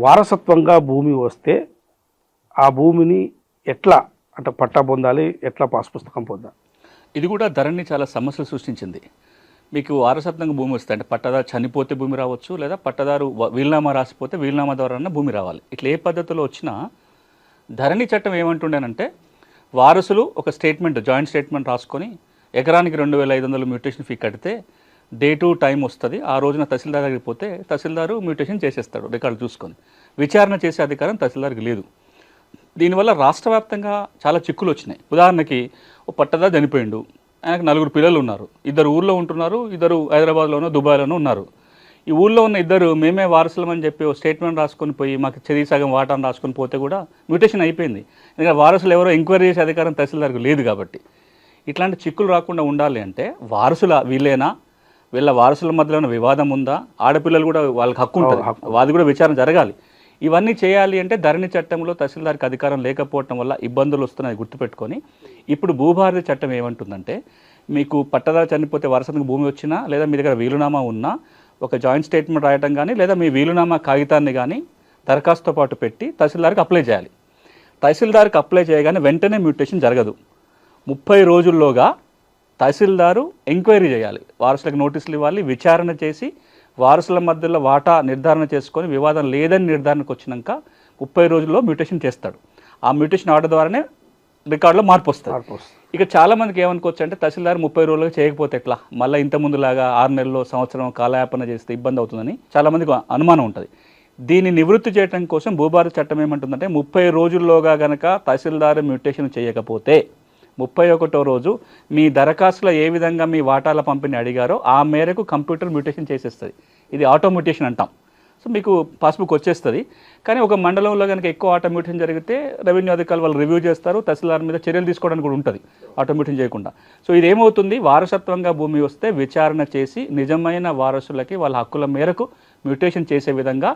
వారసత్వంగా భూమి వస్తే ఆ భూమిని ఎట్లా అంటే పట్టా పొందాలి, ఎట్లా పాస్ పుస్తకం పొందాలి? ఇది కూడా ధరణి చాలా సమస్యలు సృష్టించింది. మీకు వారసత్వంగా భూమి వస్తే అంటే పట్టదారు చనిపోతే భూమి రావచ్చు, లేదా పట్టదారు వీలునామా రాసిపోతే వీలునామా ద్వారా భూమి రావాలి. ఇట్లా ఏ పద్ధతిలో వచ్చినా ధరణి చట్టం ఏమంటుండేనంటే వారసులు ఒక స్టేట్మెంట్, జాయింట్ స్టేట్మెంట్ రాసుకొని ఎకరానికి 2500 మ్యూటేషన్ ఫీ కడితే డే టు టైం వస్తుంది. ఆ రోజున తహసీల్దార్ దగ్గరికి పోతే తహసీల్దారు మ్యూటేషన్ చేసేస్తాడు రికార్డు చూసుకొని. విచారణ చేసే అధికారం తహసీల్దార్కి లేదు. దీనివల్ల రాష్ట్ర వ్యాప్తంగా చాలా చిక్కులు వచ్చినాయి. ఉదాహరణకి ఓ పట్టదారు చనిపోయిండు, ఆయనకు 4 పిల్లలు ఉన్నారు, 2 ఊర్లో ఉంటున్నారు, 2 హైదరాబాద్లోనో దుబాయ్లోనో ఉన్నారు. ఈ ఊళ్ళో ఉన్న 2 మేమే వారసులమని చెప్పి ఓ స్టేట్మెంట్ రాసుకొని పోయి మాకు చెరి సగం వాటాను రాసుకొని పోతే కూడా మ్యూటేషన్ అయిపోయింది. ఎందుకంటే వారసులు ఎవరో ఎంక్వైరీ చేసే అధికారం తహసీల్దార్కి లేదు కాబట్టి. ఇట్లాంటి చిక్కులు రాకుండా ఉండాలి అంటే వారసుల వీళ్ళేనా, వీళ్ళ వారసుల మధ్యలో ఉన్న వివాదం ఉందా, ఆడపిల్లలు కూడా వాళ్ళకి హక్కు ఉంటుంది, అది కూడా విచారణ జరగాలి. ఇవన్నీ చేయాలి అంటే ధరణి చట్టంలో తహసీల్దార్కి అధికారం లేకపోవటం వల్ల ఇబ్బందులు వస్తున్నాయి గుర్తుపెట్టుకొని. ఇప్పుడు భూభారతి చట్టం ఏమంటుందంటే మీకు పట్టదారు చనిపోతే వారసత్వంగా భూమి వచ్చినా, లేదా మీ దగ్గర వీలునామా ఉన్నా ఒక జాయింట్ స్టేట్మెంట్ రాయటం కానీ, లేదా మీ వీలునామా కాగితాన్ని కానీ దరఖాస్తుతో పాటు పెట్టి తహసీల్దార్కి అప్లై చేయాలి. తహసీల్దార్కి అప్లై చేయగానే వెంటనే మ్యూటేషన్ జరగదు. 30 రోజుల్లోగా తహసీల్దారు ఎంక్వైరీ చేయాలి, వారసులకు నోటీసులు ఇవ్వాలి, విచారణ చేసి వారసుల మధ్యలో వాటా నిర్ధారణ చేసుకొని వివాదం లేదని నిర్ధారణకు వచ్చినాక 30 రోజుల్లో మ్యూటేషన్ చేస్తాడు. ఆ మ్యూటేషన్ ఆర్డర్ ద్వారానే రికార్డులో మార్పు వస్తుంది. ఇక చాలామందికి ఏమనుకోవచ్చు అంటే తహసీల్దార్ 30 రోజులుగా చేయకపోతే ఎట్లా, మళ్ళీ ఇంతకుముందులాగా 6 నెలల్లో సంవత్సరం కాలయాపన చేస్తే ఇబ్బంది అవుతుందని చాలామందికి అనుమానం ఉంటుంది. దీన్ని నివృత్తి చేయడం కోసం భూభారతి చట్టం ఏమంటుందంటే 30 రోజుల్లోగా కనుక తహసీల్దార్ మ్యూటేషన్ చేయకపోతే 31వ రోజు మీ దరఖాస్తులో ఏ విధంగా మీ వాటాల పంపిణీ అడిగారో ఆ మేరకు కంప్యూటర్ మ్యూటేషన్ చేసేస్తుంది. ఇది ఆటో మ్యూటేషన్ అంటాం. సో మీకు పాస్బుక్ వచ్చేస్తుంది. కానీ ఒక మండలంలో కనుక ఎక్కువ ఆటో మ్యూటేషన్ జరిగితే రెవెన్యూ అధికారులు వాళ్ళు రివ్యూ చేస్తారు, తహసీల్దార్ మీద చర్యలు తీసుకోవడానికి కూడా ఉంటుంది ఆటో మ్యూటేషన్ చేయకుండా. సో ఇదేమవుతుంది, వారసత్వంగా భూమి వస్తే విచారణ చేసి నిజమైన వారసులకి వాళ్ళ హక్కుల మేరకు మ్యూటేషన్ చేసే విధంగా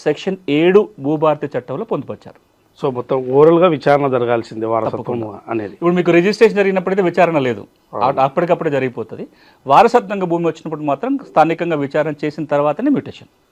సెక్షన్ 7 భూభారతి చట్టంలో పొందుపరిచారు. సో మొత్తం ఓవరాల్గా విచారణ జరగాల్సిందే వారసత్వం అనేది. ఇప్పుడు మీకు రిజిస్ట్రేషన్ జరిగినప్పుడైతే విచారణ లేదు, అప్పటికప్పుడే జరిగిపోతుంది. వారసత్వంగా భూమి వచ్చినప్పుడు మాత్రం స్థానికంగా విచారణ చేసిన తర్వాతనే మ్యూటేషన్.